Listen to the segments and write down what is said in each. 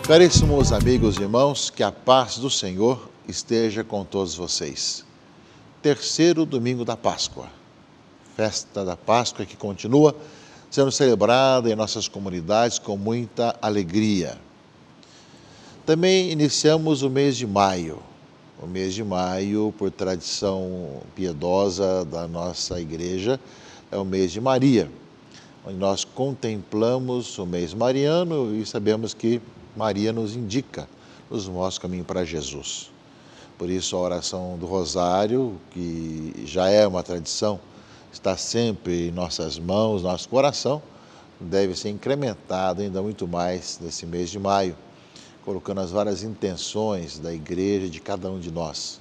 Caríssimos amigos e irmãos, que a paz do Senhor esteja com todos vocês. Terceiro domingo da Páscoa, festa da Páscoa que continua sendo celebrada em nossas comunidades com muita alegria. Também iniciamos o mês de maio. O mês de maio, por tradição piedosa da nossa igreja, é o mês de Maria, onde nós contemplamos o mês mariano e sabemos que Maria nos indica, nos mostra o caminho para Jesus. Por isso a oração do Rosário, que já é uma tradição, está sempre em nossas mãos, nosso coração, deve ser incrementada ainda muito mais nesse mês de maio, colocando as várias intenções da igreja, de cada um de nós.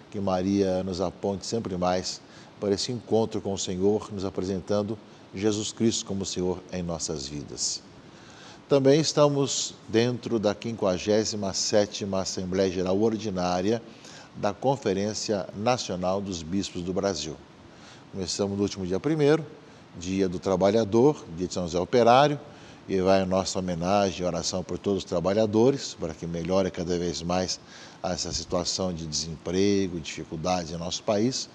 Que Maria nos aponte sempre mais para esse encontro com o Senhor, nos apresentando Jesus Cristo como Senhor em nossas vidas. Também estamos dentro da 57ª Assembleia Geral Ordinária da Conferência Nacional dos Bispos do Brasil. Começamos no último dia 1º, Dia do Trabalhador, Dia de São José Operário, e vai a nossa homenagem e oração por todos os trabalhadores, para que melhore cada vez mais essa situação de desemprego, dificuldades em nosso país.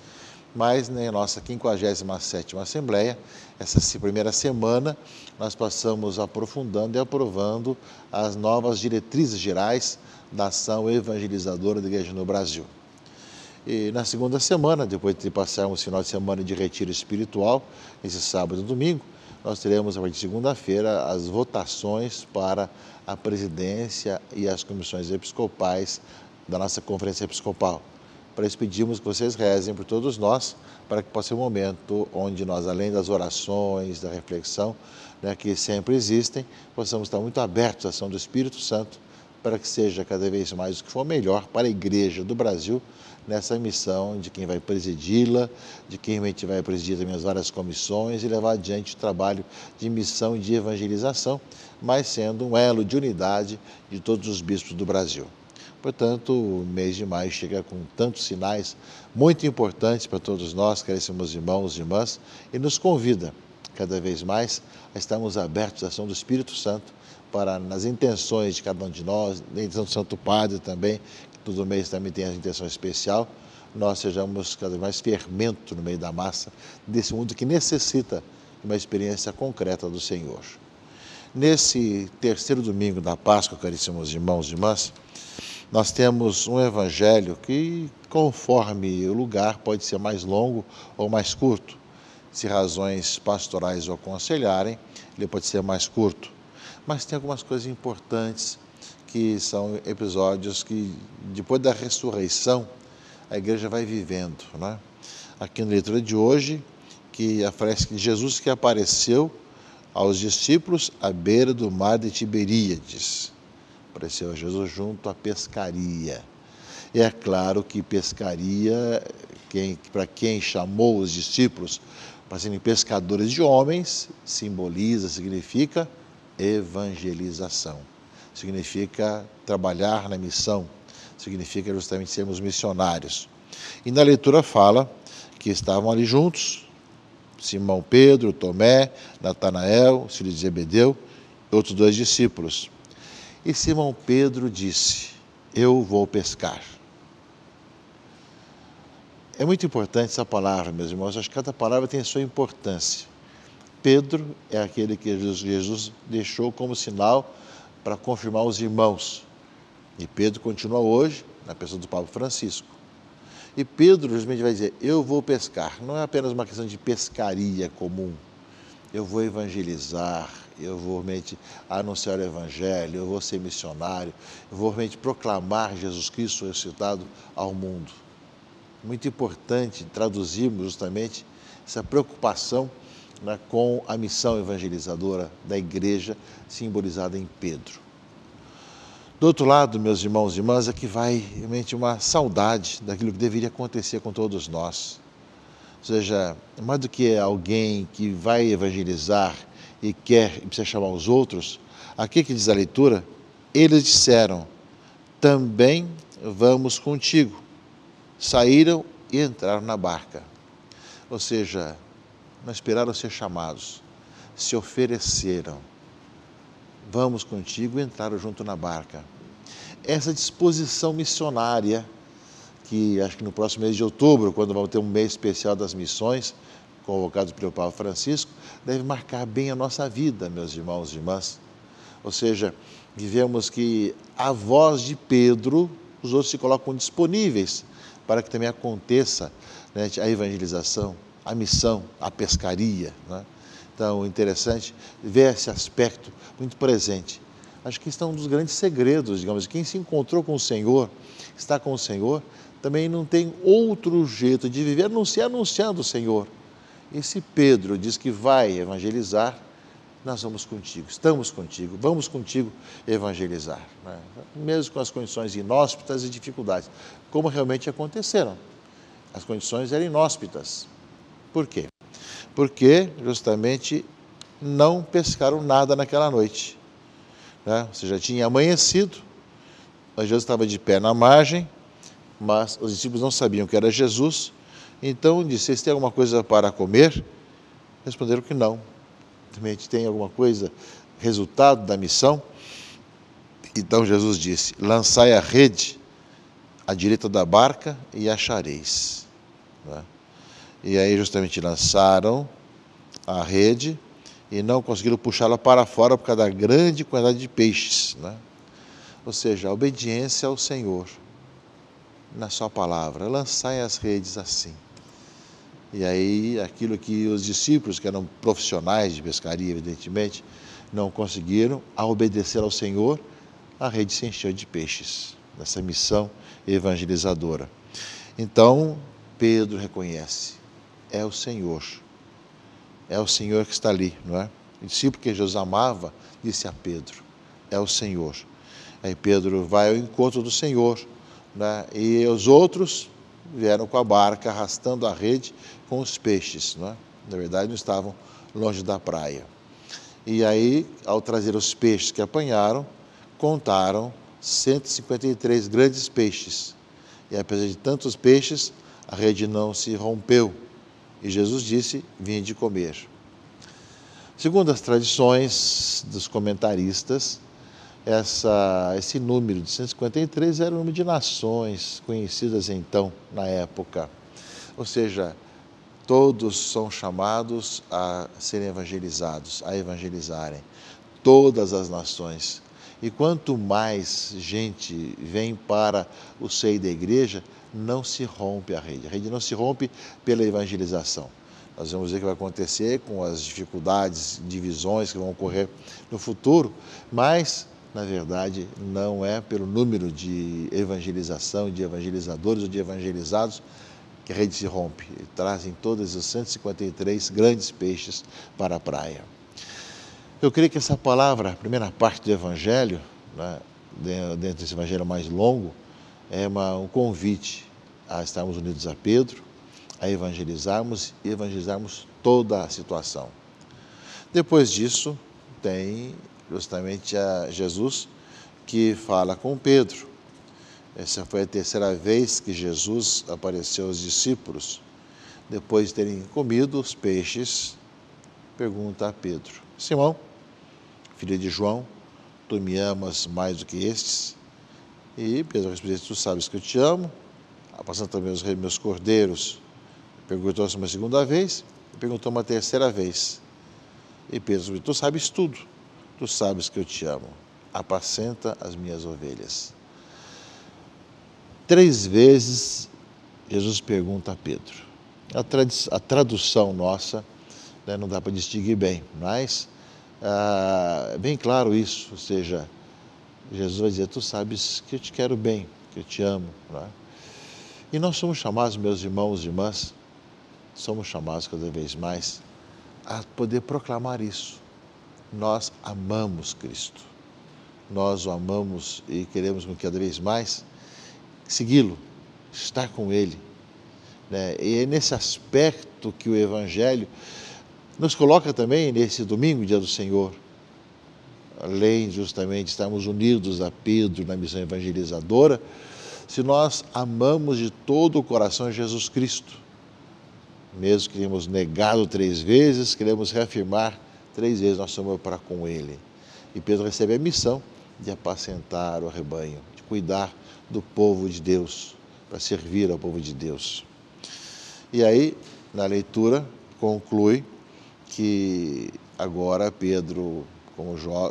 Mas na nossa 57ª Assembleia, essa primeira semana, nós passamos aprofundando e aprovando as novas diretrizes gerais da ação evangelizadora da Igreja no Brasil. E na segunda semana, depois de passarmos o final de semana de retiro espiritual, esse sábado e domingo, nós teremos, a partir de segunda-feira, as votações para a presidência e as comissões episcopais da nossa Conferência Episcopal. Para isso pedimos que vocês rezem por todos nós, para que possa ser um momento onde nós, além das orações, da reflexão, que sempre existem, possamos estar muito abertos à ação do Espírito Santo, para que seja cada vez mais o que for melhor para a Igreja do Brasil, nessa missão de quem vai presidi-la, de quem realmente vai presidir também as várias comissões e levar adiante o trabalho de missão e de evangelização, mas sendo um elo de unidade de todos os bispos do Brasil. Portanto, o mês de maio chega com tantos sinais muito importantes para todos nós, caríssimos irmãos e irmãs, e nos convida cada vez mais a estarmos abertos à ação do Espírito Santo para, nas intenções de cada um de nós, na intenção do Santo Padre também, que todo mês também tem a intenção especial, nós sejamos cada vez mais fermento no meio da massa desse mundo que necessita de uma experiência concreta do Senhor. Nesse terceiro domingo da Páscoa, caríssimos irmãos e irmãs, nós temos um evangelho que, conforme o lugar, pode ser mais longo ou mais curto. Se razões pastorais o aconselharem, ele pode ser mais curto. Mas tem algumas coisas importantes que são episódios que, depois da ressurreição, a igreja vai vivendo, né? Aqui na leitura de hoje, que aparece que Jesus que apareceu aos discípulos à beira do mar de Tiberíades. Apareceu Jesus junto à pescaria. E é claro que pescaria, para quem chamou os discípulos para serem pescadores de homens, significa evangelização. Significa trabalhar na missão. Significa justamente sermos missionários. E na leitura fala que estavam ali juntos Simão Pedro, Tomé, Natanael, filho de Zebedeu e outros 2 discípulos. E Simão Pedro disse: eu vou pescar. É muito importante essa palavra, meus irmãos. Acho que cada palavra tem a sua importância. Pedro é aquele que Jesus deixou como sinal para confirmar os irmãos. E Pedro continua hoje na pessoa do Papa Francisco. E Pedro justamente vai dizer: eu vou pescar. Não é apenas uma questão de pescaria comum. Eu vou evangelizar, eu vou realmente anunciar o Evangelho, eu vou ser missionário, eu vou realmente proclamar Jesus Cristo ressuscitado ao mundo. Muito importante traduzirmos justamente essa preocupação, né, com a missão evangelizadora da igreja simbolizada em Pedro. Do outro lado, meus irmãos e irmãs, é que vai realmente uma saudade daquilo que deveria acontecer com todos nós. Ou seja, mais do que alguém que vai evangelizar e precisa chamar os outros, aqui que diz a leitura, eles disseram: também vamos contigo. Saíram e entraram na barca. Ou seja, não esperaram ser chamados, se ofereceram. vamos contigo, entraram junto na barca. Essa disposição missionária, que acho que no próximo mês de outubro, quando vamos ter um mês especial das missões, convocados pelo Papa Francisco, deve marcar bem a nossa vida, meus irmãos e irmãs. Ou seja, vivemos que a voz de Pedro, os outros se colocam disponíveis para que também aconteça, né, a evangelização, a missão, a pescaria, né? Então, interessante ver esse aspecto muito presente. Acho que isso é um dos grandes segredos, digamos, quem se encontrou com o Senhor, está com o Senhor, também não tem outro jeito de viver, a não ser anunciando o Senhor. E se Pedro diz que vai evangelizar, nós vamos contigo, estamos contigo, vamos contigo evangelizar, né? Mesmo com as condições inóspitas e dificuldades, como realmente aconteceram. As condições eram inóspitas. Por quê? Porque justamente não pescaram nada naquela noite, né? Ou seja, tinha amanhecido, Jesus estava de pé na margem, mas os discípulos não sabiam que era Jesus. Então disse: vocês têm alguma coisa para comer? Responderam que não. Também tem alguma coisa, resultado da missão? Então Jesus disse: lançai a rede à direita da barca e achareis, né? E aí justamente lançaram a rede e não conseguiram puxá-la para fora por causa da grande quantidade de peixes, né? Ou seja, a obediência ao Senhor, na sua palavra, lançai as redes assim. E aí, aquilo que os discípulos, que eram profissionais de pescaria, evidentemente, não conseguiram, ao obedecer ao Senhor, a rede se encheu de peixes, nessa missão evangelizadora. Então, Pedro reconhece, é o Senhor que está ali, não é? O discípulo que Jesus amava disse a Pedro: é o Senhor. Aí Pedro vai ao encontro do Senhor, né? E os outros vieram com a barca, arrastando a rede com os peixes, né? Na verdade, não estavam longe da praia. E aí, ao trazer os peixes que apanharam, contaram 153 grandes peixes. E apesar de tantos peixes, a rede não se rompeu. E Jesus disse: vinde comer. Segundo as tradições dos comentaristas, esse número de 153 era o número de nações conhecidas então, na época. Ou seja, todos são chamados a serem evangelizados, a evangelizarem, todas as nações. E quanto mais gente vem para o seio da igreja, não se rompe a rede não se rompe pela evangelização. Nós vamos ver o que vai acontecer com as dificuldades, divisões que vão ocorrer no futuro, mas, na verdade, não é pelo número de evangelização, de evangelizadores ou de evangelizados que a rede se rompe. Trazem todos os 153 grandes peixes para a praia. Eu creio que essa palavra, a primeira parte do Evangelho, né, dentro desse Evangelho mais longo, é um convite a estarmos unidos a Pedro, a evangelizarmos e evangelizarmos toda a situação. Depois disso, tem justamente a Jesus que fala com Pedro. Essa foi a terceira vez que Jesus apareceu aos discípulos. Depois de terem comido os peixes, pergunta a Pedro: Simão, filho de João, tu me amas mais do que estes? E Pedro respondeu: tu sabes que eu te amo, apacenta também os meus cordeiros. Perguntou-se uma segunda vez, e perguntou uma terceira vez. E Pedro respondeu: tu sabes tudo, tu sabes que eu te amo, apacenta as minhas ovelhas. 3 vezes Jesus pergunta a Pedro. A tradução nossa, né, não dá para distinguir bem, mas é bem claro isso, ou seja, Jesus vai dizer: tu sabes que eu te quero bem, que eu te amo, não é? E nós somos chamados, meus irmãos e irmãs, somos chamados cada vez mais a poder proclamar isso. Nós amamos Cristo, nós o amamos e queremos cada vez mais segui-lo, estar com Ele, né? E é nesse aspecto que o Evangelho nos coloca também nesse domingo, dia do Senhor. Além justamente de estarmos unidos a Pedro na missão evangelizadora, se nós amamos de todo o coração Jesus Cristo, mesmo que tenhamos negado 3 vezes, queremos reafirmar 3 vezes nosso amor para com Ele. E Pedro recebe a missão de apacentar o rebanho, de cuidar do povo de Deus, para servir ao povo de Deus. E aí, na leitura, conclui que agora Pedro,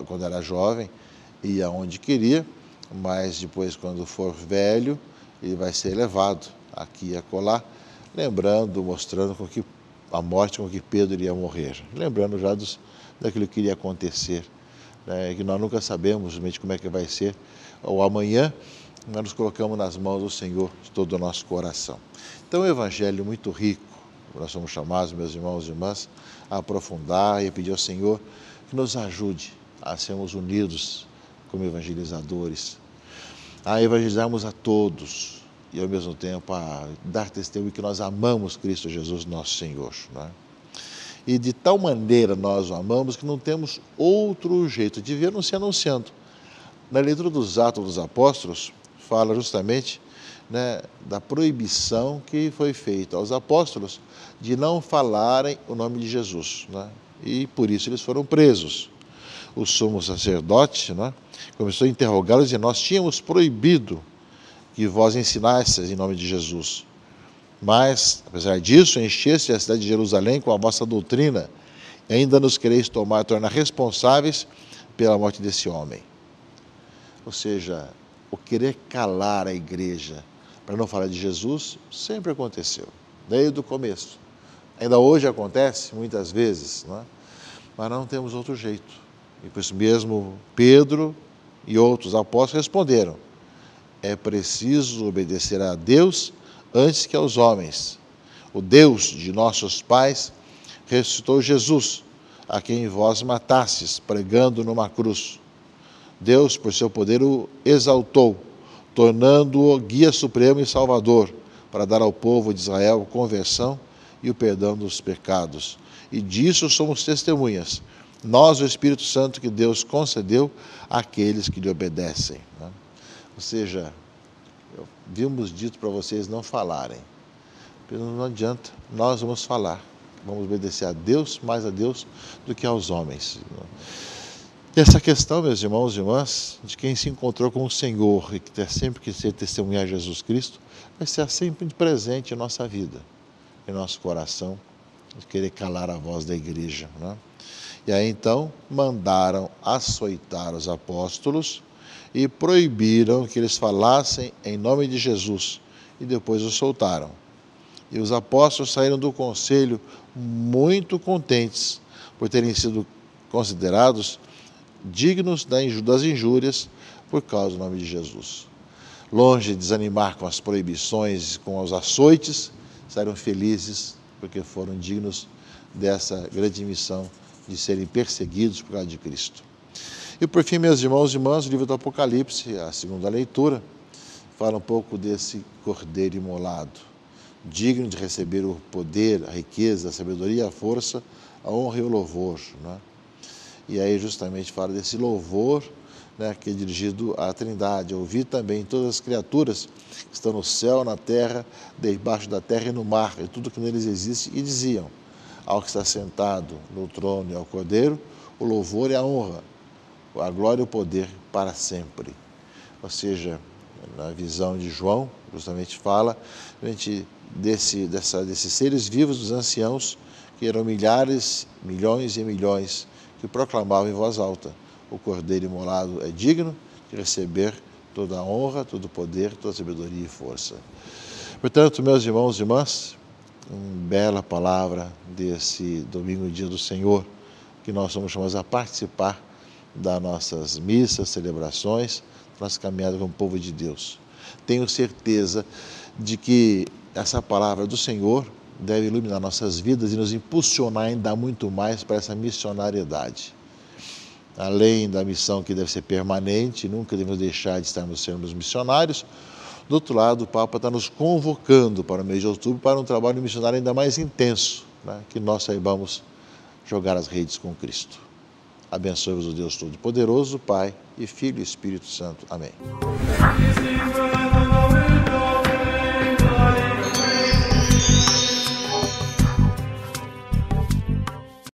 quando era jovem, ia onde queria, mas depois, quando for velho, ele vai ser levado aqui e acolá, lembrando, mostrando a morte com que Pedro iria morrer, lembrando já daquilo que iria acontecer, né, que nós nunca sabemos realmente como é que vai ser o amanhã. Nós nos colocamos nas mãos do Senhor de todo o nosso coração. Então, é um evangelho muito rico. Nós somos chamados, meus irmãos e irmãs, a aprofundar e a pedir ao Senhor que nos ajude a sermos unidos como evangelizadores, a evangelizarmos a todos e, ao mesmo tempo, a dar testemunho que nós amamos Cristo Jesus, nosso Senhor, né? E de tal maneira nós o amamos que não temos outro jeito de ver, não se anunciando. Na leitura dos Atos dos Apóstolos, fala justamente, né, da proibição que foi feita aos apóstolos de não falarem o nome de Jesus, né? E por isso eles foram presos. O sumo sacerdote, né, começou a interrogá-los e nós tínhamos proibido que vós ensinasseis em nome de Jesus. Mas, apesar disso, encheste a cidade de Jerusalém com a vossa doutrina e ainda nos quereis tornar responsáveis pela morte desse homem. Ou seja, o querer calar a igreja para não falar de Jesus sempre aconteceu, desde o começo. Ainda hoje acontece, muitas vezes, né? Mas não temos outro jeito. E por isso mesmo Pedro e outros apóstolos responderam: é preciso obedecer a Deus antes que aos homens. O Deus de nossos pais ressuscitou Jesus, a quem vós matastes, pregando numa cruz. Deus, por seu poder, o exaltou, tornando-o guia supremo e salvador, para dar ao povo de Israel conversão e o perdão dos pecados. E disso somos testemunhas, nós, o Espírito Santo que Deus concedeu àqueles que lhe obedecem, né? Ou seja, vimos dito para vocês não falarem. Não adianta, nós vamos falar. Vamos obedecer a Deus, mais a Deus do que aos homens. E essa questão, meus irmãos e irmãs, de quem se encontrou com o Senhor e que tem sempre que ser testemunhar Jesus Cristo, vai ser sempre presente em nossa vida, em nosso coração, de querer calar a voz da igreja, né? E aí então mandaram açoitar os apóstolos e proibiram que eles falassem em nome de Jesus, e depois os soltaram. E os apóstolos saíram do conselho muito contentes por terem sido considerados dignos das injúrias por causa do nome de Jesus. Longe de desanimar com as proibições e com os açoites, saíram felizes porque foram dignos dessa grande missão de serem perseguidos por causa de Cristo. E por fim, meus irmãos e irmãs, o livro do Apocalipse, a segunda leitura, fala um pouco desse cordeiro imolado, digno de receber o poder, a riqueza, a sabedoria, a força, a honra e o louvor, né? E aí justamente fala desse louvor, né, que é dirigido à Trindade. Eu ouvi também todas as criaturas que estão no céu, na terra, debaixo da terra e no mar, e tudo que neles existe, e diziam: ao que está sentado no trono e ao Cordeiro, o louvor e a honra, a glória e o poder para sempre. Ou seja, na visão de João, justamente fala desses seres vivos, dos anciãos, que eram milhares, milhões e milhões, que proclamavam em voz alta: o Cordeiro imolado é digno de receber toda a honra, todo o poder, toda a sabedoria e força. Portanto, meus irmãos e irmãs, uma bela palavra desse domingo, dia do Senhor, que nós somos chamados a participar das nossas missas, celebrações, nossa caminhada como povo de Deus. Tenho certeza de que essa palavra do Senhor deve iluminar nossas vidas e nos impulsionar ainda muito mais para essa missionariedade. Além da missão que deve ser permanente, nunca devemos deixar de sermos missionários. Do outro lado, o Papa está nos convocando para o mês de outubro para um trabalho missionário ainda mais intenso, né? Que nós saibamos jogar as redes com Cristo. Abençoe-vos o Deus Todo-Poderoso, Pai e Filho e Espírito Santo. Amém.